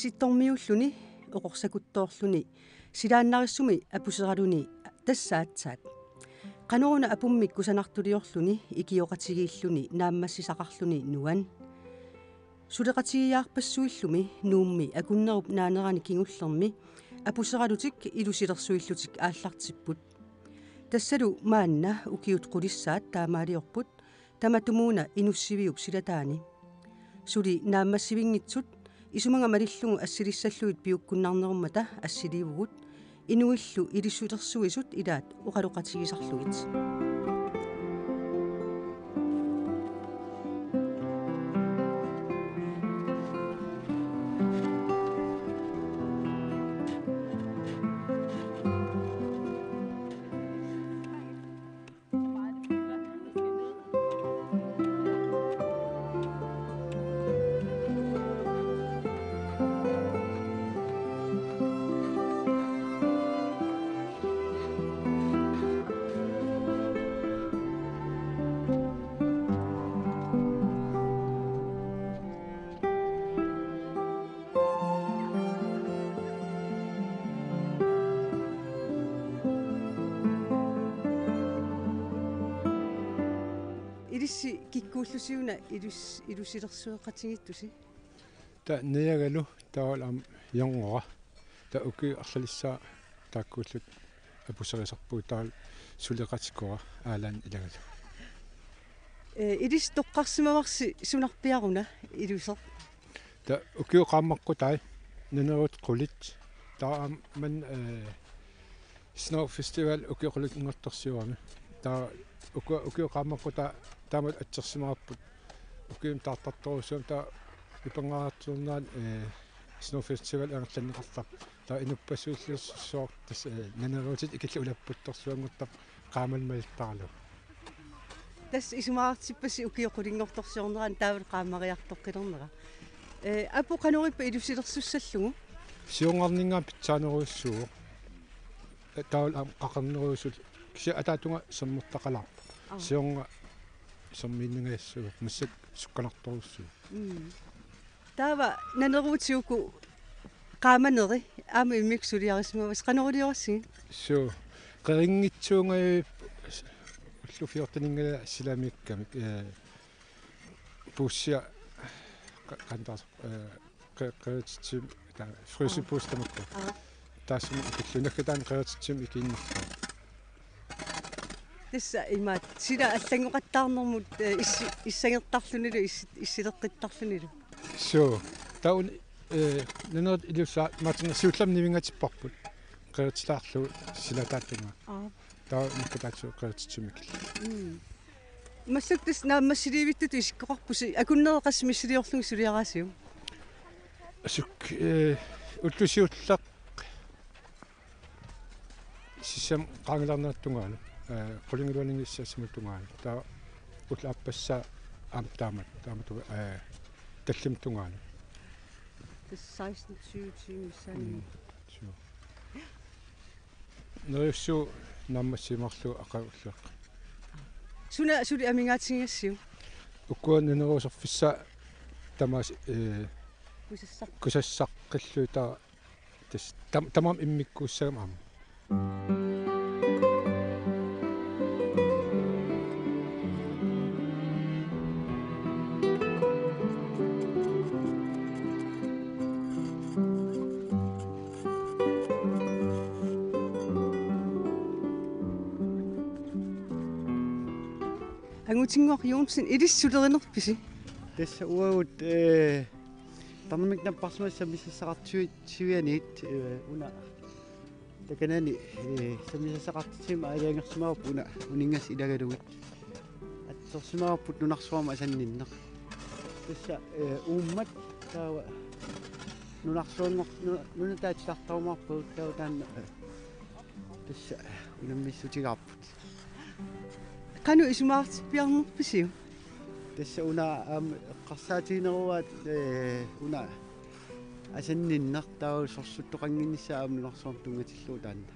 иситтормиуллуни оқорсакуттоорлуни силааннариссуми апусералуни тассаатсаат qanорuna апуммик кусанартулиорлуни икиоқатигииллуни нааммассисақарлуни нуан сулеқатигиаарпассуиллуми нуумми акуннеруп наанерани кигуллерми апусералутик илусилерсуиллутик ааллартиппут тассалу маанна укиут қулиссаат таамаалиорпут таматумууна инуссивиуп силатаани сули нааммассивингитсут исумага малиллугу ассилиссаллуит пиуккуннарнеруммата ассиливугут инуиллу илиссулерсуисут илаат оқалоқатигисарлугит илисси киккууллусиуна илусилерсуеқатигиттуси та неягалу таалам янгора та уки арлалиссаа тааккууллут апусерисарпуу таал сулеқатиккора аалаан илагалу илис тоққарсимаварси сунарпиаруна илусер та укиоқааммаққу тай нанерут қулит таам ман snow festival укиоқулут ингорторсиуами таа укиоқааммаққу та таамат атсерсимаарпут укиум таартарторусуам таа ипангаартуурнаан snow festival ангерланнеқарлар таа инуппасууллуссуор тас нанерутит икилла улаппутторсуангуттар qaamалмалиттарлу тас исумаартиппаси укиоқулингорторсиорнеран таавал qaamариартоққилернера апу канориппа илусилерсуссаллугу сиунгарнингаа питсаанеруйуссуу таавал қақарнеруйуссул кися атаатунга саммуттақалаа сиунга самминнгассуу массак сукканарторуссуу таава нанерутиуку qaamанери аама иммиксулиарисмавас канорулиорси суу qeringitsuungai уллуфиортанингала силамикками пусsia qantaas qeqeetsim ta frysipustamukka таасми иллунаггатаан qeqeetsim ikииннарпа тасса имаат сила аллангоқаттаарнэрмут иссагертарлунилу иссилеққиттарлунилу суу таун нанерт илуса матинга сиуллам нивингатиппарпут qeqeetилаарлу силатааттунга таа никкатаатсу qeqeetsimикил массактас нааммассиливиттут исиккоқарпуси акуннеқас миссилиорлугу сулиараасиу асук уллусиуллақ сисам qaangilarnertungaanu qulingluaningissaasimutungaanu taa уллааппасса аамтаамат таамату таллимтунгаanu тас 16 миссаани нэрсу наммассимарлу ақауллуақ суна сули амингаатсингиассиу уккуаннерусерфисса тамаас кусассақ кусассаққиллу таа тас тамам иммиккууссагам ангутингуар юунсин илиссулеринерписи тасса уагут тарнамик наппарсмас самисассақартуит сивианиит уна таканани самисассақартитима алиангерсимаарп уна унингас илагалугит атсерсимаарпут нунарсуама асанниннеқ тасса ууммат таава нунарсуангор нунатаатилартаумаарпут таава таанна тасса унаммиссутигаарпут кану исумаартиппиарнерписиу тасса уна қарсаатигинеруаат уна асанниннар таава сорсуттоқангиннссаа амнунарсуартунгатиллуу таанна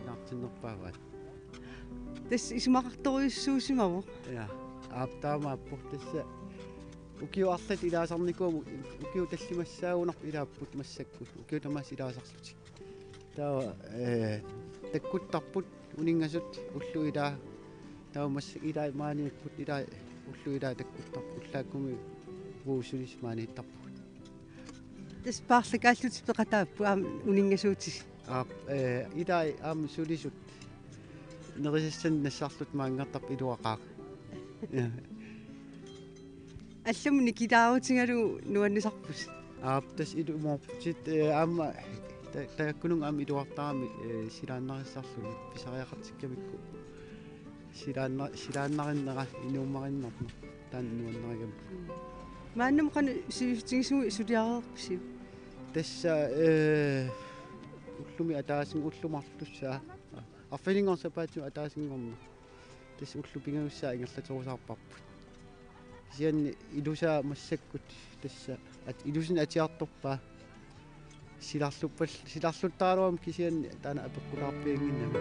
наартиннерпааваат тас исумақарторуйуссуусимаво я аптаамааппор тасса ukiu arlat ilaasarnikuum ukiu tallimassaagunarp ilaaput massakkut ukiu tamas ilaasarlutik taa takkuttarput uningasut ullu ilaa taa massak ilaa maaniipput ilaa ullu ilaa takkuttarput ullaakkumi vuusulis maaniittarput tes paarlakaallut peqataappu aam uningasuutis ilaa aam sulisut nerisassan nassarlut maangertarp iluaqaaq аллумни килаарутингалу нуаннисарпус tas ilu morputit aamma taakkunung aam iluartarami silaannarissaarlu pisariaqartikkamikku silaannarinnera inuummarinnerpu taan nuannarigam мааннам қана сивтигисуи сулиареерпси tassa ullumi ataasing ullumartussaa arfilingersapaatiu ataasingorna tass ullupingagussaa ingerlatorusarparput sianni ilusaa massakkut tassa at ilusin atiartorpaa silarluttaaruam kisianni taana apeqqulaarpianginnama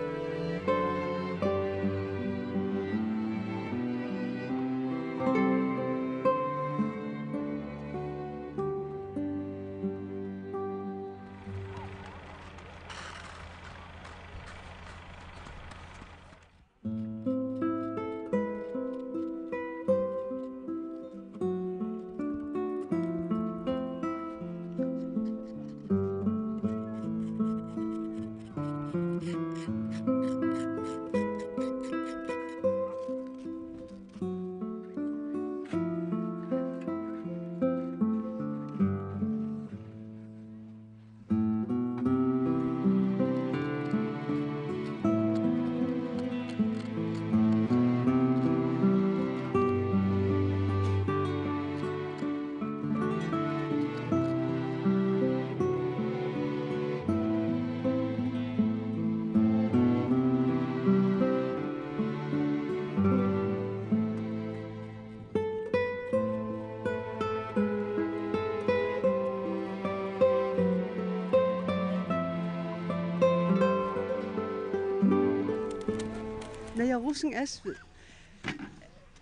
Naja Rosen Asved,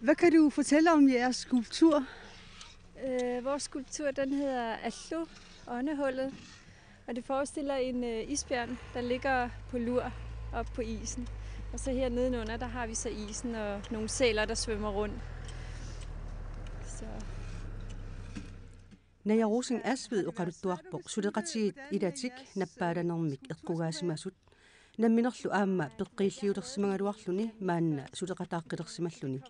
hvad kan du fortælle om jeres skulptur? Vores skulptur den hedder Allu, åndehullet, og det forestiller en isbjørn, der ligger på lur op på isen. Og så her nedenunder, der har vi så isen og nogle sæler, der svømmer rundt. Så. Naja Rosen Asved uqaluttuarpoq suleqatiit ilatik nappaalanarmik eqqugaasimasut намминерлу аама пеққииллиулерсимагалуарлуни маанна сулеқатааққилерсималлуни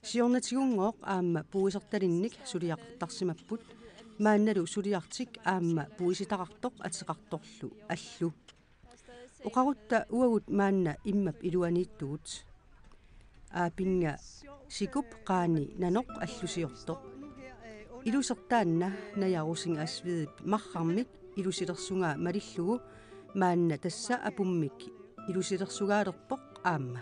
сиорнатигунгооқ аама пуисерталинник сулиақартарсимаппут маанналу сулиартик аама пуиситақартоқ атеқарторлу аллу оқарутта уагут маанна иммап илуанииттугут аапинга сикуп qaani наноқ аллусиортоқ илусертаанна наярусин асвиип маррармик илусилерсунгаа малиллугу маанна тасса апуммик илусилерсугаалерпоқ аама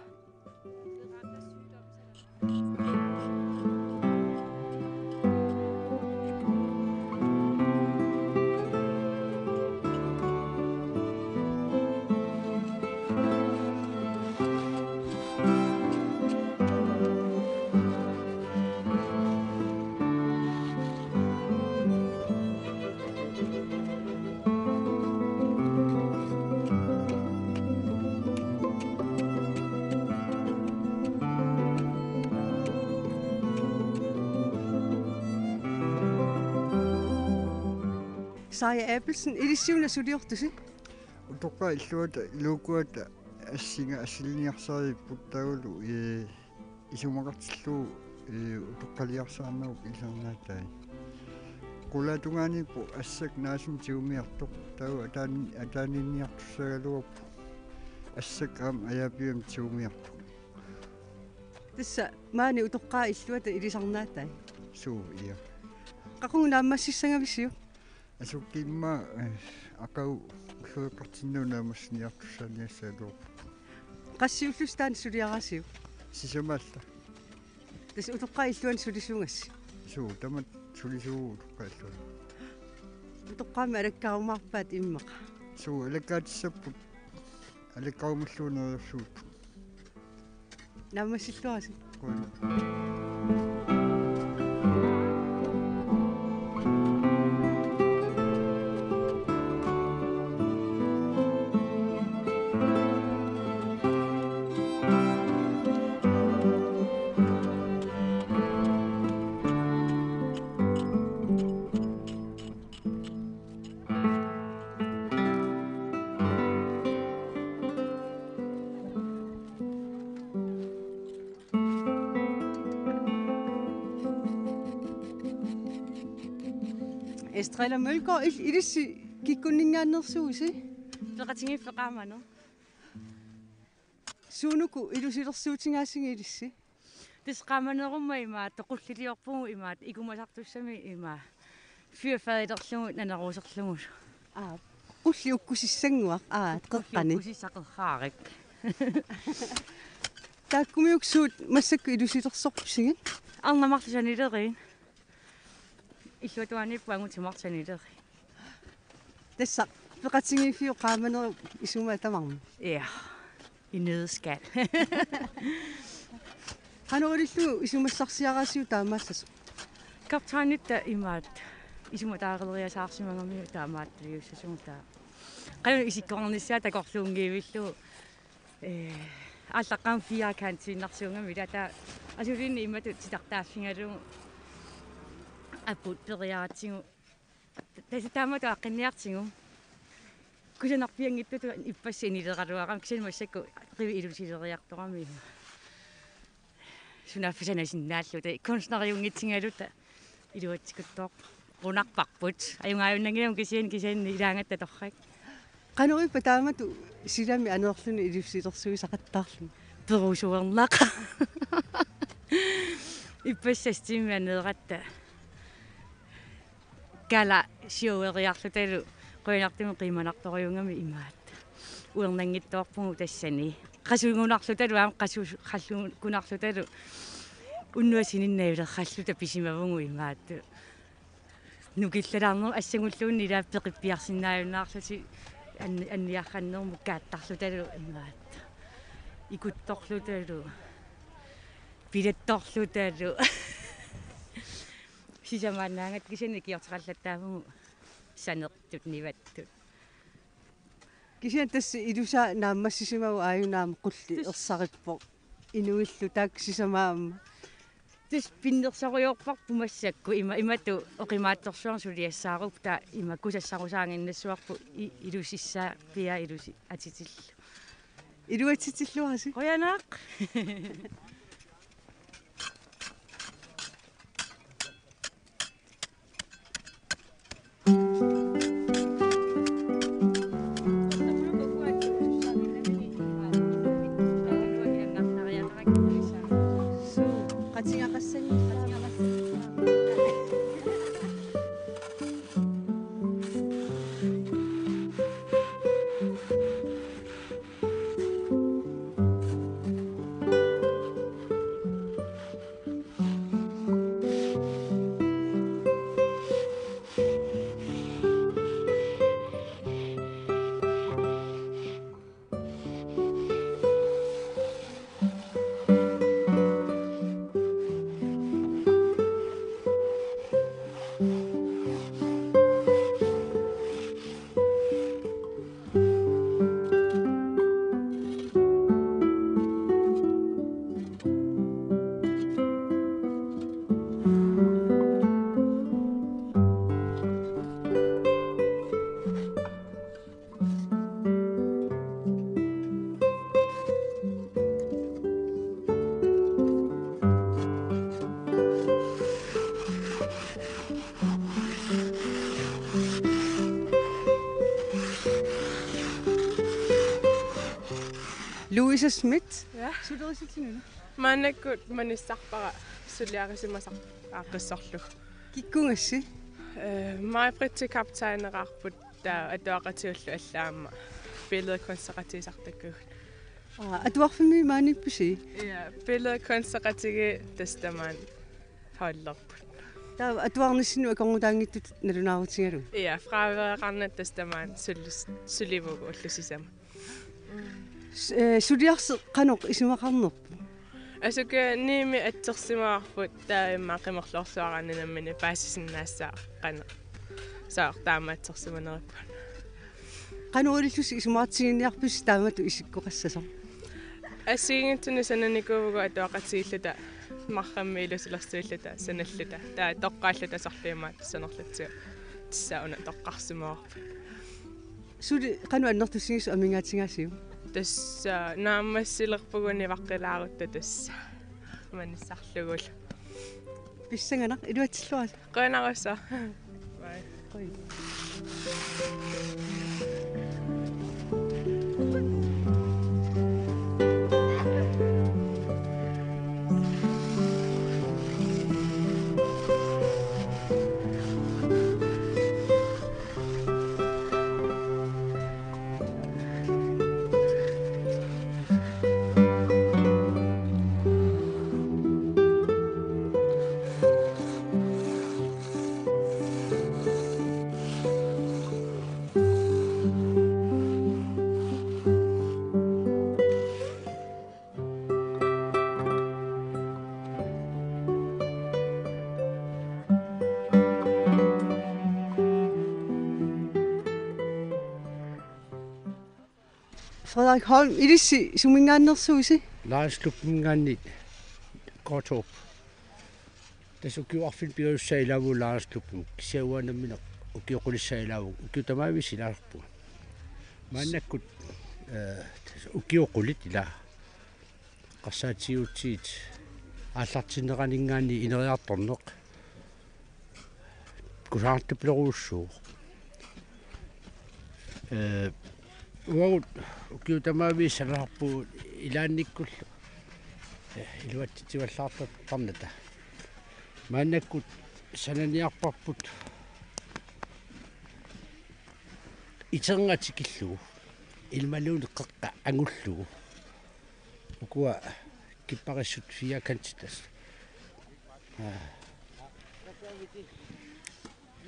Saja Abelsen, edisivna suliortusi? Utoqa illuata ilukuata assinga assilniarsaaripput tagulu isumaqartillu utoqqaliarsaarnarup illernaattai qulatungaanippu assak naasin tiumiartoq tagu ataaninniartussagaluarpu assak aam ayapiam tiumiartoq tassa maani utoqqaa illuata ilisarnaattai suu ia qaqungu naammassissangavisiu asukkiimma aqau ullueqqartinnuunaamasniartussaniassaaluarpu qassiullustaan suliarasiu sisamalla tassa utoqqaa illuan sulisuungassi suu tamat sulisuugu utoqqaallua utoqqaama alakkarumaarpaat immeqa suu alakkaatissaput alakkarumalluunerersuut naammassilluarasi qoi Estrella Mølgaard ilisi kikkunningaannersuusi. Peqatingi feqaamanu. Suunuku ilusilersuutingaassingi ilissi. Tisqaamanerumma imaa toqulliliorpugu imaat ikumasartussami imaa fyrfadilerlugu naneruuserlugu. Qulli ukkusissanguaq qeqqani. Ukusissaqerraarik. Taakkumiuksuut massakku ilusilersorpusingin. Arnamarlusanileriin. Illuatuanippuangutimarsanilери. Tassa peqatingiiffiu qaamaneru isuma tamarmu. Ja. I nødskal. Qanurillu isumassarsiaraasiu taamaassas. Kaptajnitta imaat isumataaqeleriasaarsimangami taamaatliussasumutaa. Qanu isikkornissaa takorluungiivillu allaqaan fiakantiinarsuungami tata asulinni imatu titartaaffingalugu apput periaratigu tasitaamatu aqqinniartigu kusanarpiangittutu ippassinileqaluaqam kisanmassakku qivi ilusileriartorami sunaaffisanasinnaalluta kunstneriungitsingaluta iluatsikuttoq qunarparput ajungaayunnangilum kisianni ilaangatta torrak Qanuippa taamatu silami anerluni ilusilersuisaqattaarlu. perusuernaq ippassastimmianeeratta kala siueriarlutalu qoinartimu qiimanartoriungami imaat uernangittoorpugu tassani qasugunarlutalu aam qassukunarlutalu unnuasininnavilerralluta pisimavungu imaat nukillalаарneru assangulluunni ilaa peqippiarsinnaajunnaarluti anniarrannermu kaattarlutalu imaat ikuttorlutalu pilattorlutalu sisamaannaangat kisani kiortaqallattaamugu sanertut nivattut Kisian tassi ilusa naammassisimagu aayunaama qulli ersarippo inuillu taaksisamaamma. tis pinnersariorparpu massakku imatu oqimaattorsuarn suliassaarup ta ima kusassarusaanginnassuarpu ilusissaa pia ilusi atitillu Iluatitilluarasi. qoyanaaq Louise Schmidt. Ja. Sulerisitinuna. Manakut manissarpara suliarisimasar aaqqissorlu. Kikkungassi. Maipritsi kaptajnerarput taa atuaqatiullu allaamma billedkunstaqatiisartakku. Atuarfimi maanippusi. Ja, billedkunstaqatigi tastamaan hollerput. Taa atuarnissinu akongutaangittut nalunaarutingalu. Ja, fraveeqarnat tastamaan sulivugu ullusisama. Suliarse qanoq isumaqarnerpu. Asuka niimi atsersimaarput taimma qimorlorsuaranninammini paasisinnaassaa qana. Saartaamaatsersimanerippu. Qanuulillus isumaartiginniarpus taamatu isikkoqassasar. Assiingintuni sananikuvugu atuaqatiilluta marrammi ilusilersuilluta sanalluta taa toqqaalluta sarliimaat sanerlatsiu tissauna toqqarsumoorpu. Suli qanu annertussigisu amingaatigaasiu. Tassa naammassilerpuguni vaqqilaarutta tassa manissarlugul Pissanganaq iluatilluat. qanarassa Koi. Frederik Holm, idisi sumingaannersuusi. Laarsluppingaanni Kortorp. Tässä ukiuarfin piussailavu laarslupping. Seuanammina ukiuqulissailaavu ukiutamaavisilaarpu. Maannakkut ukiuqulit ila qassaatiutiit aallartineqaningaanni ineriartorneq kusaartupleruussuu. Uagut ukiutamaavissalaarpu ilaannikkul iluattitivallaartartarnata. Maannakkut sananiarparput iterngatikkilluu ilmaluuni qeqqa angulluu ukua kipparissut fiakantitas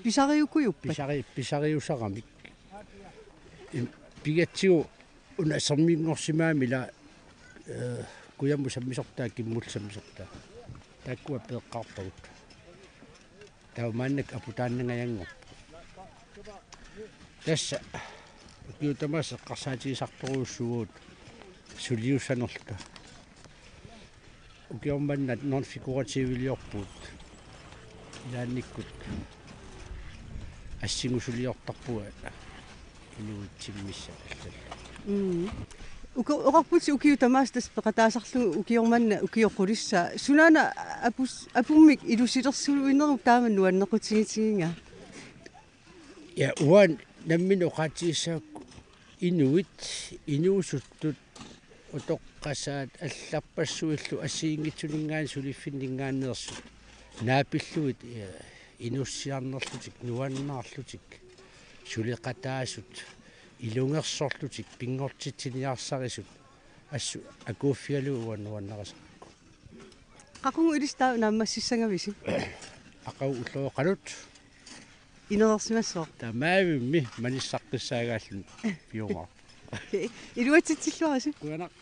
Pisariukujuppa. Pisariusaramik pigatsiu unasermiingorsimaami la kuyamusammisortaa kimmulsammisortaa takkua peeqqaartagut taumaannak aputaannangajangorpu tassa ukiutamas eqqarsaatigisartoruussugut suliussanerluta ukiormannat nonfiguratiiviliorpuut ilaannikkut assigusuliortarpua inuutsimissa allalla Uqarputi ukiutamas tas peqataasarlu ukiormanna ukiorqulissa sunana apummik ilusilersuluineru taaman nuannequtigitinga. Ja uan namminu qaatiissaakku inuusuttut utoqqasaat алларпассуиллу ассиингитсулингаан сулиффиннингааннерсут наапиллуит инуссиарнерлутик нуаннаарлутик сулеқатаасут илунгерсорлутик пингортитсиниарсарисут ассу акууффиалу уаннуаннерасарку Qaqungu ilistau naammassissangavisi. ақау уллуоқалут Inerersimassoo. тамаавимми маниссаққиссаагааллун пиугаа Iluatitsilluarisi. куанақ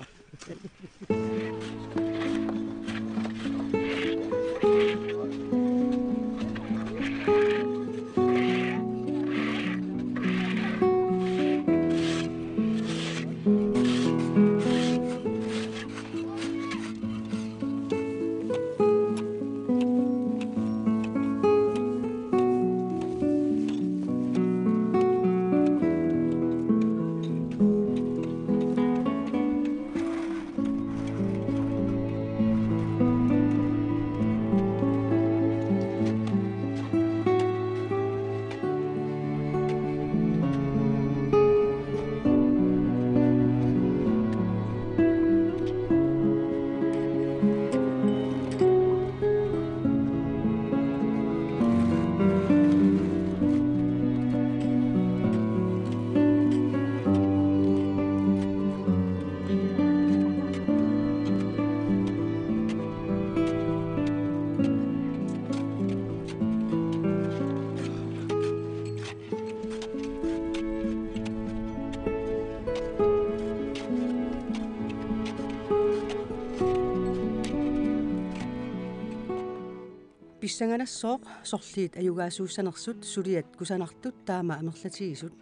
Pissanganassooq sorliit ajugaasuussanersut suliat kusanartut taama amerlatigisut.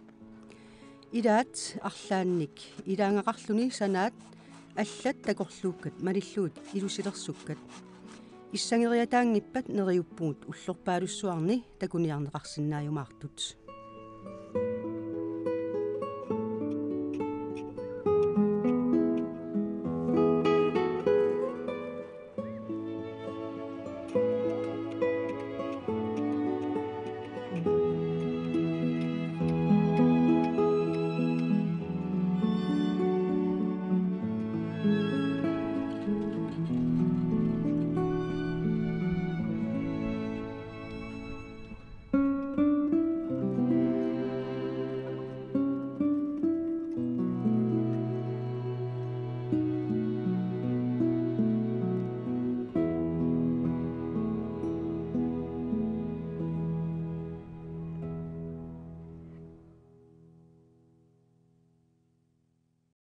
Ilaat arlaannik ilaangaqarluni sanaat аллат такорлууккат малиллуут илусилерсуккат иссангериатаангиппат нериуппуут уллорпаалуссуарни такуниарнеқарсинааюмаартут